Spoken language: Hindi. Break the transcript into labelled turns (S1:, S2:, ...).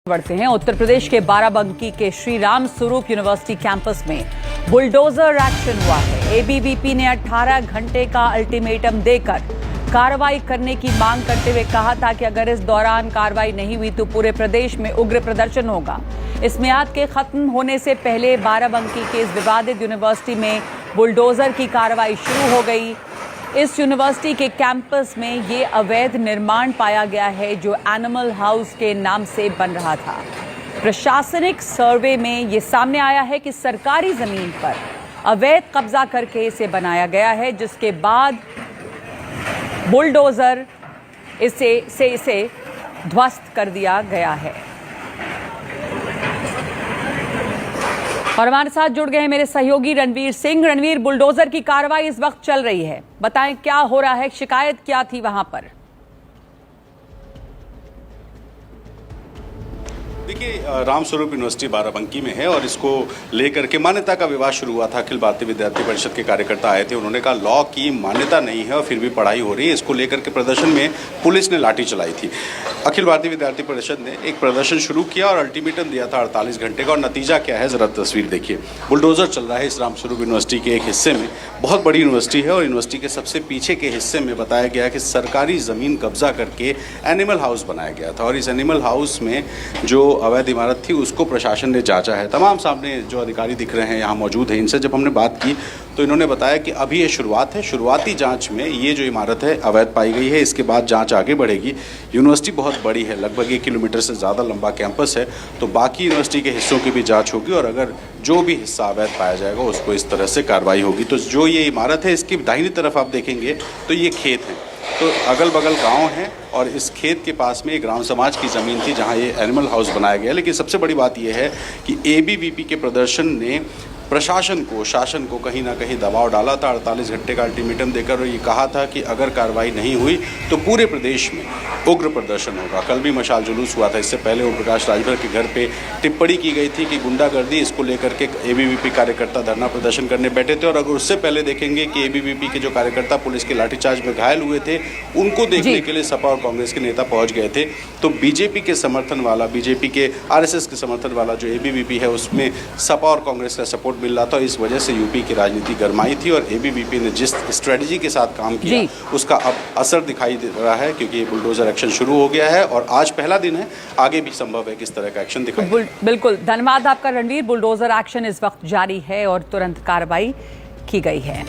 S1: बढ़ते हैं। उत्तर प्रदेश के बाराबंकी के श्री राम स्वरूप यूनिवर्सिटी कैंपस में बुलडोजर एक्शन हुआ है। एबीवीपी ने 18 घंटे का अल्टीमेटम देकर कार्रवाई करने की मांग करते हुए कहा था कि अगर इस दौरान कार्रवाई नहीं हुई तो पूरे प्रदेश में उग्र प्रदर्शन होगा। इस मियाद के खत्म होने से पहले बाराबंकी के इस विवादित यूनिवर्सिटी में बुलडोजर की कार्रवाई शुरू हो गई। इस यूनिवर्सिटी के कैंपस में ये अवैध निर्माण पाया गया है जो एनिमल हाउस के नाम से बन रहा था। प्रशासनिक सर्वे में ये सामने आया है कि सरकारी जमीन पर अवैध कब्जा करके इसे बनाया गया है, जिसके बाद बुलडोजर इसे ध्वस्त कर दिया गया है। और हमारे साथ जुड़ गए हैं मेरे सहयोगी रणवीर सिंह। रणवीर, बुलडोजर की कार्रवाई इस वक्त चल रही है, बताएं क्या हो रहा है, शिकायत क्या थी वहां पर?
S2: देखिए, राम स्वरूप यूनिवर्सिटी बाराबंकी में है और इसको लेकर के मान्यता का विवाद शुरू हुआ था। अखिल भारतीय विद्यार्थी परिषद के कार्यकर्ता आए थे, उन्होंने कहा लॉ की मान्यता नहीं है और फिर भी पढ़ाई हो रही है। इसको लेकर के प्रदर्शन में पुलिस ने लाठी चलाई थी। अखिल भारतीय विद्यार्थी परिषद ने एक प्रदर्शन शुरू किया और अल्टीमेटम दिया था 48 घंटे का। और नतीजा क्या है, जरा तस्वीर देखिए। बुलडोजर चल रहा है इस राम स्वरूप यूनिवर्सिटी के एक हिस्से में। बहुत बड़ी यूनिवर्सिटी है और यूनिवर्सिटी के सबसे पीछे के हिस्से में बताया गया कि सरकारी ज़मीन कब्जा करके एनिमल हाउस बनाया गया था और इस एनिमल हाउस में जो अवैध इमारत थी उसको प्रशासन ने जांचा है। तमाम सामने जो अधिकारी दिख रहे हैं यहाँ मौजूद हैं, इनसे जब हमने बात की तो इन्होंने बताया कि अभी ये शुरुआत है। शुरुआती जांच में ये जो इमारत है अवैध पाई गई है, इसके बाद जांच आगे बढ़ेगी। यूनिवर्सिटी बहुत बड़ी है, लगभग 1 किलोमीटर से ज़्यादा लंबा कैंपस है, तो बाकी यूनिवर्सिटी के हिस्सों की भी जांच होगी और अगर जो भी हिस्सा अवैध पाया जाएगा उसको इस तरह से कार्रवाई होगी। तो जो ये इमारत है इसकी दाहिनी तरफ आप देखेंगे तो ये खेत है, तो अगल बगल गांव हैं और इस खेत के पास में एक ग्राम समाज की ज़मीन थी जहां ये एनिमल हाउस बनाया गया। लेकिन सबसे बड़ी बात यह है कि एबीवीपी के प्रदर्शन ने प्रशासन को, शासन को कहीं ना कहीं दबाव डाला था। 48 घंटे का अल्टीमेटम देकर और ये कहा था कि अगर कार्रवाई नहीं हुई तो पूरे प्रदेश में उग्र प्रदर्शन होगा। कल भी मशाल जुलूस हुआ था। इससे पहले ओम प्रकाश राजभर के घर पे टिप्पणी की गई थी कि गुंडागर्दी, इसको लेकर के एबीवीपी कार्यकर्ता धरना प्रदर्शन करने बैठे थे। और अगर उससे पहले देखेंगे कि एबीवीपी के जो कार्यकर्ता पुलिस के लाठीचार्ज में घायल हुए थे, उनको देखने के लिए सपा और कांग्रेस के नेता पहुँच गए थे। तो बीजेपी के समर्थन वाला, बीजेपी के आरएसएस के समर्थन वाला जो एबीवीपी है उसमें सपा और कांग्रेस का सपोर्ट मिल रहा था। इस वजह से यूपी की राजनीति गरमाई थी और एबीवीपी ने जिस स्ट्रेटजी के साथ काम किया उसका अब असर दिखाई दे रहा है, क्योंकि ये बुलडोजर एक्शन शुरू हो गया है और आज पहला दिन है। आगे भी संभव है कि इस तरह का एक्शन दिखाई।
S1: बिल्कुल, धन्यवाद आपका रणवीर। बुलडोजर एक्शन इस वक्त जारी है और तुरंत कार्रवाई की गई है।